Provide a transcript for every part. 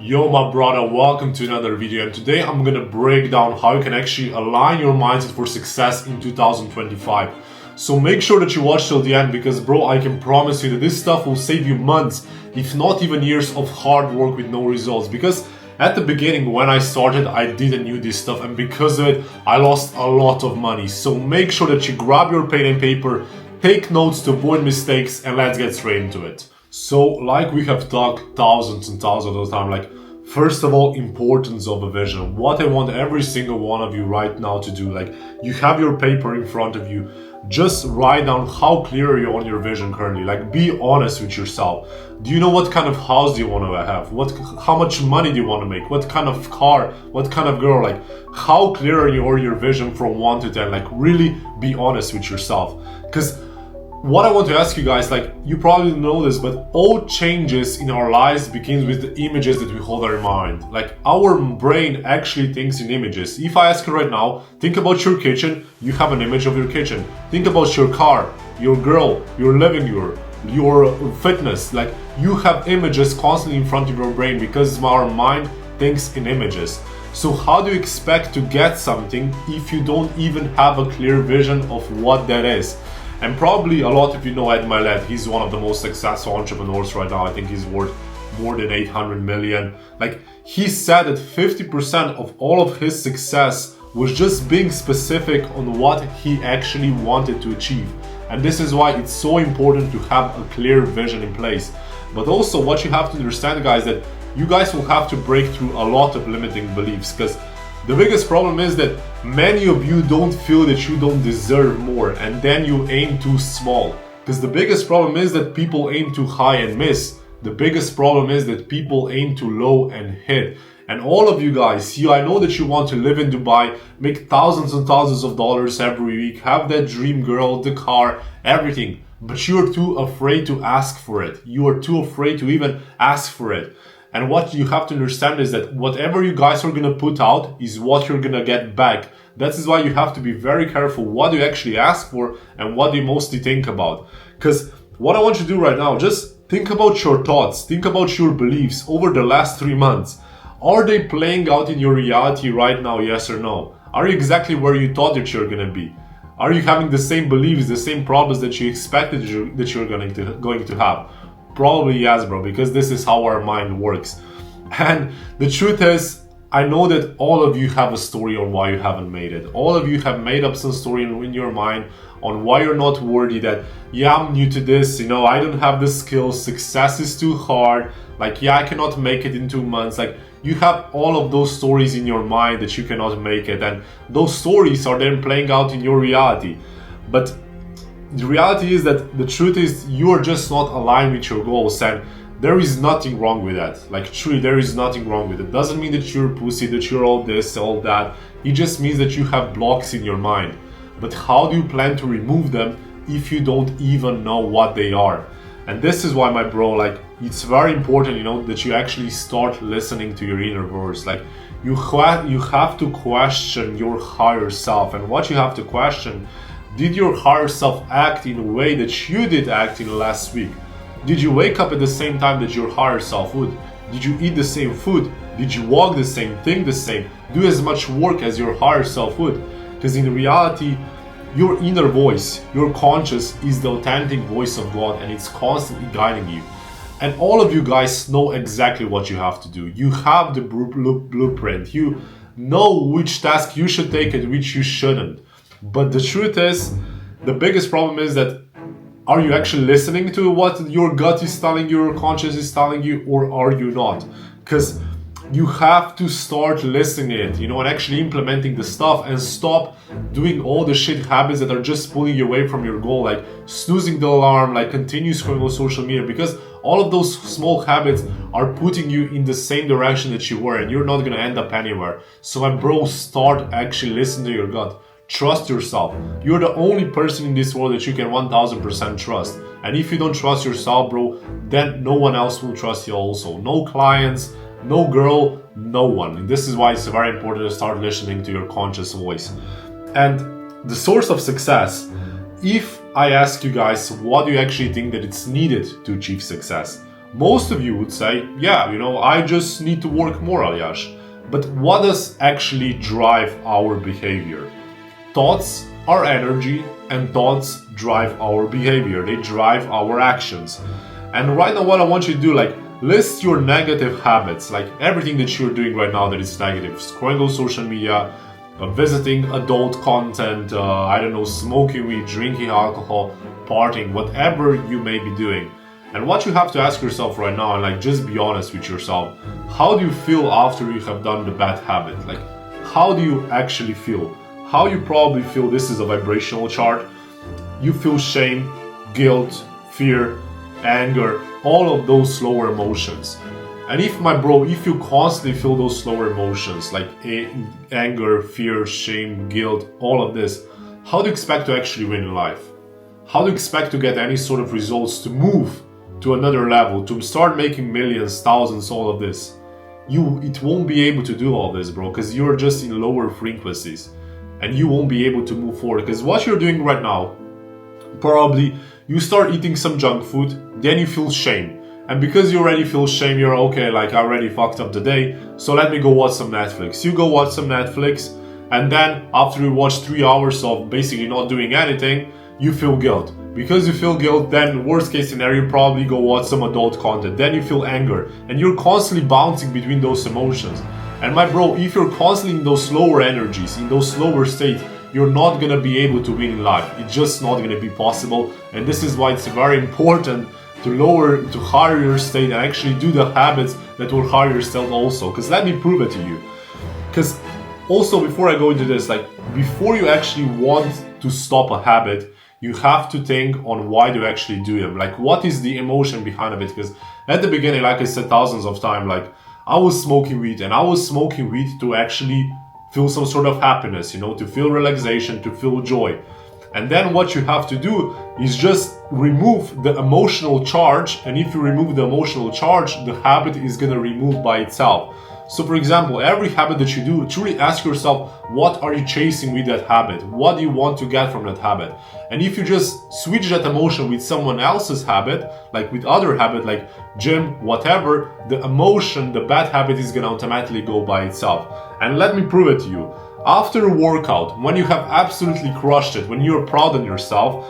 Yo my brother, welcome to another video, and today I'm gonna break down how you can actually align your mindset for success in 2025. So make sure that you watch till the end, because bro, I can promise you that this stuff will save you months, if not even years of hard work with no results. Because at the beginning when I started, I didn't knew this stuff, and because of it I lost a lot of money. So make sure that you grab your pen and paper, take notes to avoid mistakes, and let's get straight into it. So, like we have talked thousands and thousands of times, first of all, importance of a vision. What I want every single one of you right now to do, you have your paper in front of you, just write down how clear you're on your vision currently. Be honest with yourself. Do you know what kind of house do you want to have? How much money do you want to make? What kind of car? What kind of girl? How clear are you on your vision from 1 to 10? Really be honest with yourself. Because what I want to ask you guys, you probably know this, but all changes in our lives begins with the images that we hold in our mind. Our brain actually thinks in images. If I ask you right now, think about your kitchen, you have an image of your kitchen. Think about your car, your girl, your living, your fitness. You have images constantly in front of your brain because our mind thinks in images. So how do you expect to get something if you don't even have a clear vision of what that is? And probably a lot of you know Ed Milet. He's one of the most successful entrepreneurs right now. I think he's worth more than 800 million. He said that 50% of all of his success was just being specific on what he actually wanted to achieve. And this is why it's so important to have a clear vision in place. But also what you have to understand, guys, that you guys will have to break through a lot of limiting beliefs, because the biggest problem is that many of you don't feel that you don't deserve more, and then you aim too small. Because the biggest problem is that people aim too high and miss. The biggest problem is that people aim too low and hit. And all of you guys, I know that you want to live in Dubai, make thousands and thousands of dollars every week, have that dream girl, the car, everything. But you're too afraid to ask for it. You are too afraid to even ask for it. And what you have to understand is that whatever you guys are gonna put out is what you're gonna get back. That is why you have to be very careful what you actually ask for and what you mostly think about. Because what I want you to do right now, just think about your thoughts, think about your beliefs over the last 3 months. Are they playing out in your reality right now, yes or no? Are you exactly where you thought that you're gonna be? Are you having the same beliefs, the same problems that you expected that you're going to have? Probably yes, bro, because this is how our mind works. And the truth is, I know that all of you have a story on why you haven't made it. All of you have made up some story in your mind on why you're not worthy, that, I'm new to this, I don't have the skills, success is too hard, I cannot make it in 2 months. You have all of those stories in your mind that you cannot make it, and those stories are then playing out in your reality. But the reality is that the truth is you are just not aligned with your goals, and there is nothing wrong with that. Truly, there is nothing wrong with it. Doesn't mean that you're a pussy, that you're all this, all that. It just means that you have blocks in your mind. But how do you plan to remove them if you don't even know what they are? And this is why, my bro, it's very important, that you actually start listening to your inner voice. You have to question your higher self. And what you have to question: did your higher self act in a way that you did act in the last week? Did you wake up at the same time that your higher self would? Did you eat the same food? Did you walk the same, think the same, do as much work as your higher self would? Because in reality, your inner voice, your conscious, is the authentic voice of God, and it's constantly guiding you. And all of you guys know exactly what you have to do. You have the blueprint. You know which task you should take and which you shouldn't. But the truth is, the biggest problem is that, are you actually listening to what your gut is telling you, your conscience is telling you, or are you not? Because you have to start listening it, and actually implementing the stuff, and stop doing all the shit habits that are just pulling you away from your goal, like snoozing the alarm, continue scrolling on social media, because all of those small habits are putting you in the same direction that you were, and you're not gonna end up anywhere. So my bro, start actually listening to your gut. Trust yourself. You're the only person in this world that you can 1000% trust. And if you don't trust yourself, bro, then no one else will trust you also. No clients, no girl, no one. And this is why it's very important to start listening to your conscious voice. And the source of success, if I ask you guys, what do you actually think that it's needed to achieve success? Most of you would say, yeah, I just need to work more, Alyash. But what does actually drive our behavior? Thoughts are energy, and thoughts drive our behavior. They drive our actions. And right now, what I want you to do, list your negative habits, everything that you're doing right now that is negative. Scrolling on social media, visiting adult content, I don't know, smoking weed, drinking alcohol, partying, whatever you may be doing. And what you have to ask yourself right now, and just be honest with yourself, how do you feel after you have done the bad habit? How do you actually feel? How you probably feel, this is a vibrational chart. You feel shame, guilt, fear, anger, all of those lower emotions. And if you constantly feel those slower emotions like anger, fear, shame, guilt, all of this, how do you expect to actually win in life? How do you expect to get any sort of results, to move to another level, to start making millions, thousands, all of this? It won't be able to do all this, bro, because you're just in lower frequencies and you won't be able to move forward. Because what you're doing right now, probably you start eating some junk food, then you feel shame. And because you already feel shame, you're okay, I already fucked up the day, so let me go watch some Netflix. You go watch some Netflix, and then after you watch 3 hours of basically not doing anything, you feel guilt. Because you feel guilt, then worst case scenario, you probably go watch some adult content. Then you feel anger, and you're constantly bouncing between those emotions. And my bro, if you're constantly in those lower energies, in those lower states, you're not gonna be able to win in life. It's just not gonna be possible. And this is why it's very important to higher your state and actually do the habits that will higher your state also. Because let me prove it to you. Because also, before I go into this, before you actually want to stop a habit, you have to think on why do you actually do them. What is the emotion behind it? Because at the beginning, like I said thousands of times, I was smoking weed, and I was smoking weed to actually feel some sort of happiness, to feel relaxation, to feel joy. And then what you have to do is just remove the emotional charge. And if you remove the emotional charge, the habit is going to remove by itself. So for example, every habit that you do, truly ask yourself, what are you chasing with that habit? What do you want to get from that habit? And if you just switch that emotion with someone else's habit, with other habit, like gym, whatever, the emotion, the bad habit is going to automatically go by itself. And let me prove it to you. After a workout, when you have absolutely crushed it, when you're proud of yourself,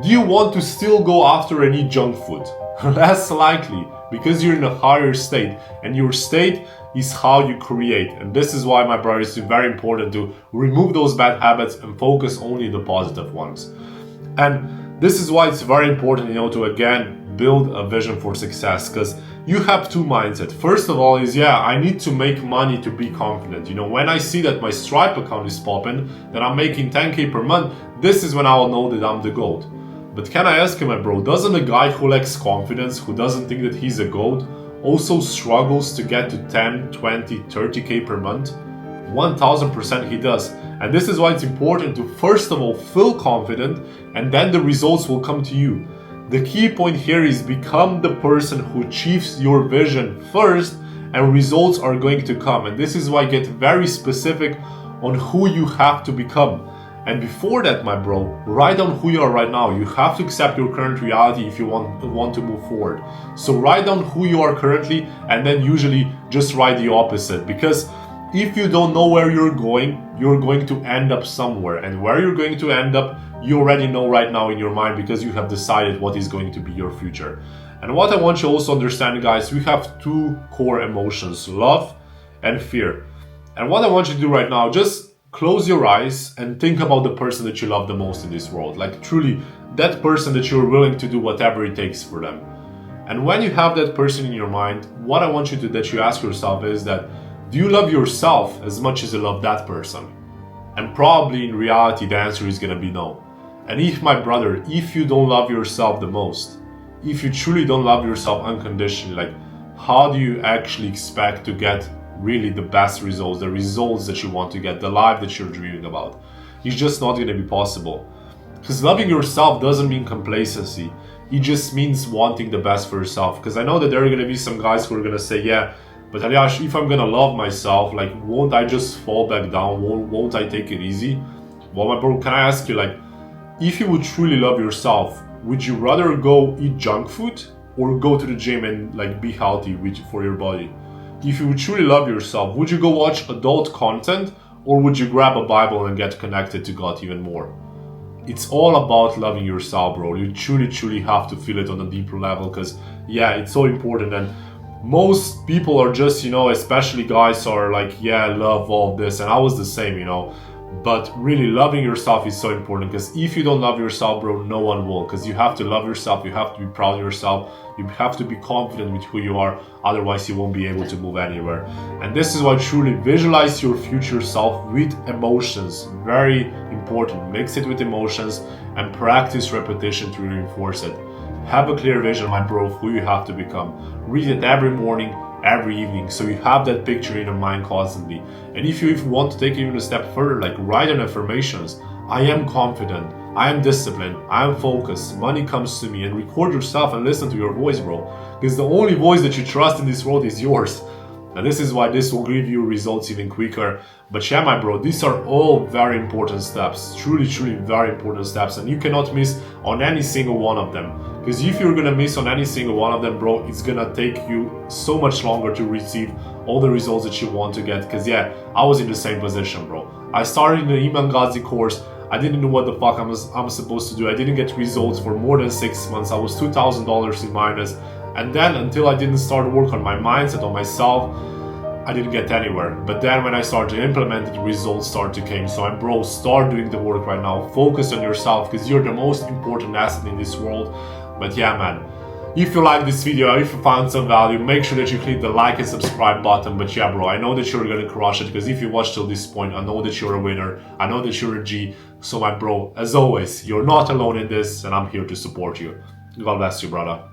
do you want to still go after and eat junk food? Less likely, because you're in a higher state, and your state is how you create. And this is why, my brothers, it's very important to remove those bad habits and focus only the positive ones. And this is why it's very important, to again build a vision for success, because you have two mindsets. First of all is, I need to make money to be confident. When I see that my Stripe account is popping, that I'm making 10K per month, this is when I will know that I'm the GOAT. But can I ask you, my bro, doesn't a guy who lacks confidence, who doesn't think that he's a GOAT, also struggles to get to 10, 20, 30K per month? 1000% he does. And this is why it's important to first of all feel confident, and then the results will come to you. The key point here is become the person who achieves your vision first, and results are going to come. And this is why I get very specific on who you have to become. And before that, my bro, write down who you are right now. You have to accept your current reality if you want to move forward. So write down who you are currently, and then usually just write the opposite. Because if you don't know where you're going to end up somewhere. And where you're going to end up, you already know right now in your mind, because you have decided what is going to be your future. And what I want you also understand, guys, we have two core emotions, love and fear. And what I want you to do right now, just close your eyes and think about the person that you love the most in this world. Truly, that person that you're willing to do whatever it takes for them. And when you have that person in your mind, what I want you to that you ask yourself is that, do you love yourself as much as you love that person? And probably in reality, the answer is going to be no. And if, my brother, if you don't love yourself the most, if you truly don't love yourself unconditionally, how do you actually expect to get really the best results, the results that you want to get, the life that you're dreaming about? It's just not going to be possible. Because loving yourself doesn't mean complacency. It just means wanting the best for yourself. Because I know that there are going to be some guys who are going to say, but Alyash, if I'm going to love myself, won't I just fall back down? Won't I take it easy? Well, my bro, can I ask you, if you would truly love yourself, would you rather go eat junk food, or go to the gym and like be healthy for your body? If you truly love yourself, would you go watch adult content, or would you grab a Bible and get connected to God even more? It's all about loving yourself, bro. You truly have to feel it on a deeper level, because yeah, it's so important. And most people are just, especially guys, are like, yeah, love all this, and I was the same, but really loving yourself is so important, because if you don't love yourself, bro, no one will. Because you have to love yourself, you have to be proud of yourself, you have to be confident with who you are, otherwise you won't be able to move anywhere. And this is why truly visualize your future self with emotions. Very important. Mix it with emotions and practice repetition to reinforce it. Have a clear vision, my bro, of who you have to become. Read it every morning, every evening, so you have that picture in your mind constantly. And if you want to take it even a step further, like write down affirmations. I am confident, I am disciplined, I am focused, money comes to me, and record yourself and listen to your voice, bro. Because the only voice that you trust in this world is yours. And this is why this will give you results even quicker. But yeah, my bro, these are all very important steps. Truly very important steps. And you cannot miss on any single one of them. Because if you're gonna miss on any single one of them, bro, it's gonna take you so much longer to receive all the results that you want to get. Because yeah, I was in the same position, bro. I started in the Iman Ghazi course. I didn't know what the fuck I'm supposed to do. I didn't get results for more than 6 months. I was $2,000 in minus. And then until I didn't start work on my mindset, on myself, I didn't get anywhere. But then when I started to implement it, the results start to come. So bro, start doing the work right now. Focus on yourself, because you're the most important asset in this world. But yeah, man, if you like this video, if you found some value, make sure that you click the like and subscribe button. But yeah, bro, I know that you're gonna crush it, because if you watched till this point, I know that you're a winner. I know that you're a G. So my bro, as always, you're not alone in this, and I'm here to support you. God bless you, brother.